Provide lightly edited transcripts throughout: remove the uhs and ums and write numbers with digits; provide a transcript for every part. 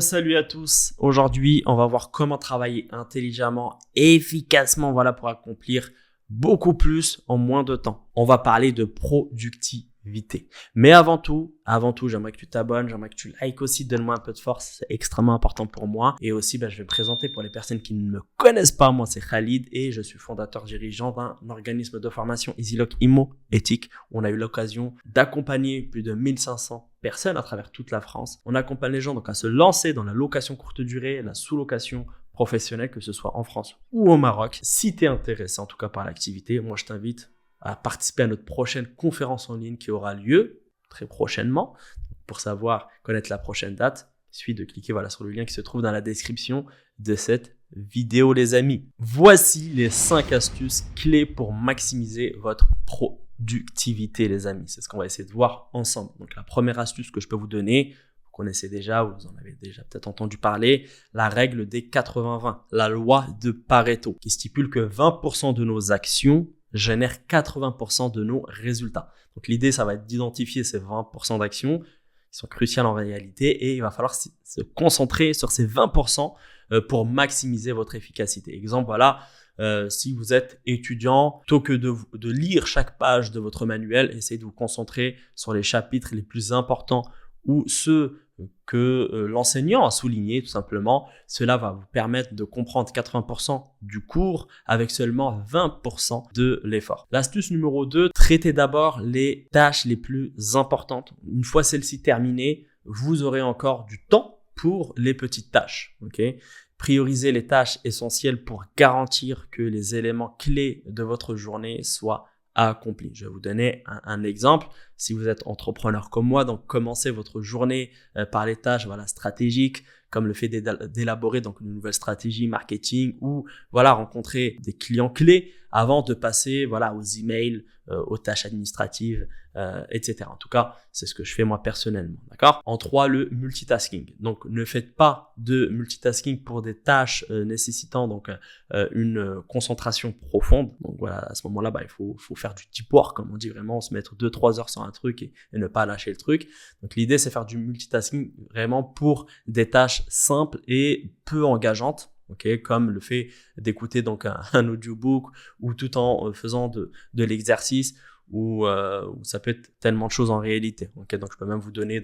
Salut à tous. Aujourd'hui, on va voir comment travailler intelligemment et efficacement, pour accomplir beaucoup plus en moins de temps. On va parler de productivité. Mais avant tout, j'aimerais que tu t'abonnes, j'aimerais que tu likes aussi, donne-moi un peu de force, c'est extrêmement important pour moi. Et aussi, je vais me présenter pour les personnes qui ne me connaissent pas. Moi, c'est Khalid et je suis fondateur dirigeant d'un organisme de formation EasyLock Immo Éthique. On a eu l'occasion d'accompagner plus de 1500 personnes à travers toute la France. On accompagne les gens donc à se lancer dans la location courte durée, la sous-location professionnelle, que ce soit en France ou au Maroc. Si tu es intéressé en tout cas par l'activité, moi je t'invite à participer à notre prochaine conférence en ligne qui aura lieu très prochainement. Pour connaître la prochaine date, il suffit de cliquer sur le lien qui se trouve dans la description de cette vidéo, les amis. Voici les 5 astuces clés pour maximiser votre productivité, les amis. C'est ce qu'on va essayer de voir ensemble. Donc la première astuce que je peux vous donner, vous connaissez déjà, vous en avez déjà peut-être entendu parler, la règle des 80-20, la loi de Pareto, qui stipule que 20% de nos actions génèrent 80% de nos résultats. Donc l'idée, ça va être d'identifier ces 20% d'actions qui sont cruciales en réalité et il va falloir se concentrer sur ces 20% pour maximiser votre efficacité. Exemple, si vous êtes étudiant, plutôt que de lire chaque page de votre manuel, essayez de vous concentrer sur les chapitres les plus importants ou ceux que l'enseignant a souligné tout simplement. Cela va vous permettre de comprendre 80% du cours avec seulement 20% de l'effort. L'astuce numéro 2, traitez d'abord les tâches les plus importantes. Une fois celles-ci terminées, vous aurez encore du temps pour les petites tâches. Priorisez les tâches essentielles pour garantir que les éléments clés de votre journée soient accompli. Je vais vous donner un exemple. Si vous êtes entrepreneur comme moi, donc commencez votre journée par les tâches stratégiques, comme le fait d'élaborer donc une nouvelle stratégie marketing ou rencontrer des clients clés avant de passer aux emails, aux tâches administratives, etc. En tout cas, c'est ce que je fais moi personnellement. D'accord ? En 3, le multitasking. Donc, ne faites pas de multitasking pour des tâches nécessitant une concentration profonde. Donc à ce moment-là, il faut faire du deep work, comme on dit, vraiment se mettre 2-3 heures sur un truc et ne pas lâcher le truc. Donc l'idée, c'est faire du multitasking vraiment pour des tâches simples et peu engageantes. Comme le fait d'écouter un audiobook ou tout en faisant de l'exercice ou ça peut être tellement de choses en réalité. Donc je peux même vous donner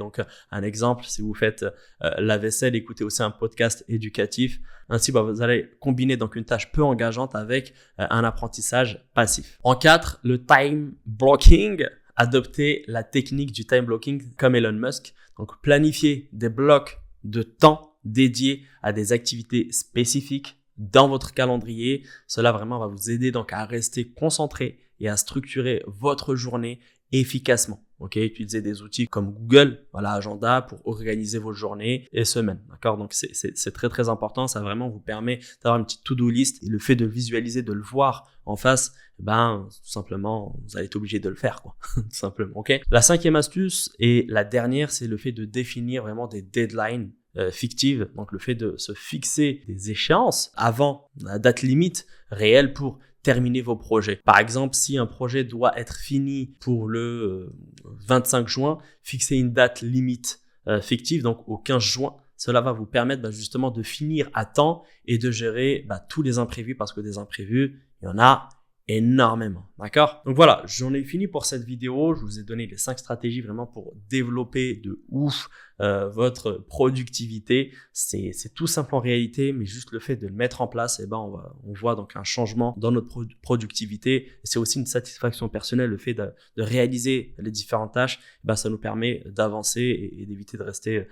un exemple. Si vous faites la vaisselle, écoutez aussi un podcast éducatif. Ainsi, vous allez combiner une tâche peu engageante avec un apprentissage passif. En 4, le time blocking. Adoptez la technique du time blocking comme Elon Musk. Donc planifiez des blocs de temps dédiés à des activités spécifiques dans votre calendrier. Cela vraiment va vous aider à rester concentré et à structurer votre journée efficacement. Utilisez des outils comme Google, Agenda pour organiser vos journées et semaines. D'accord ? Donc c'est très très important. Ça vraiment vous permet d'avoir une petite to-do list et le fait de le visualiser, de le voir en face, tout simplement, vous allez être obligé de le faire, tout simplement. La 5e astuce et la dernière, c'est le fait de définir vraiment des deadlines fictive, donc le fait de se fixer des échéances avant la date limite réelle pour terminer vos projets. Par exemple, si un projet doit être fini pour le 25 juin, fixez une date limite fictive, donc au 15 juin. Cela va vous permettre justement de finir à temps et de gérer tous les imprévus, parce que des imprévus, il y en a énormément. D'accord ? Donc voilà, j'en ai fini pour cette vidéo. Je vous ai donné les 5 stratégies vraiment pour développer de ouf votre productivité. C'est tout simple en réalité, mais juste le fait de le mettre en place, on voit un changement dans notre productivité. Et c'est aussi une satisfaction personnelle, le fait de réaliser les différentes tâches. Ça nous permet d'avancer et d'éviter de rester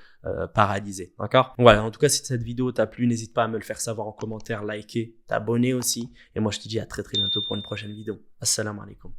paralysé. D'accord ? Donc voilà, en tout cas, si cette vidéo t'a plu, n'hésite pas à me le faire savoir en commentaire, liker, t'abonner aussi. Et moi, je te dis à très très bientôt pour une prochaine vidéo. Assalamu alaikum.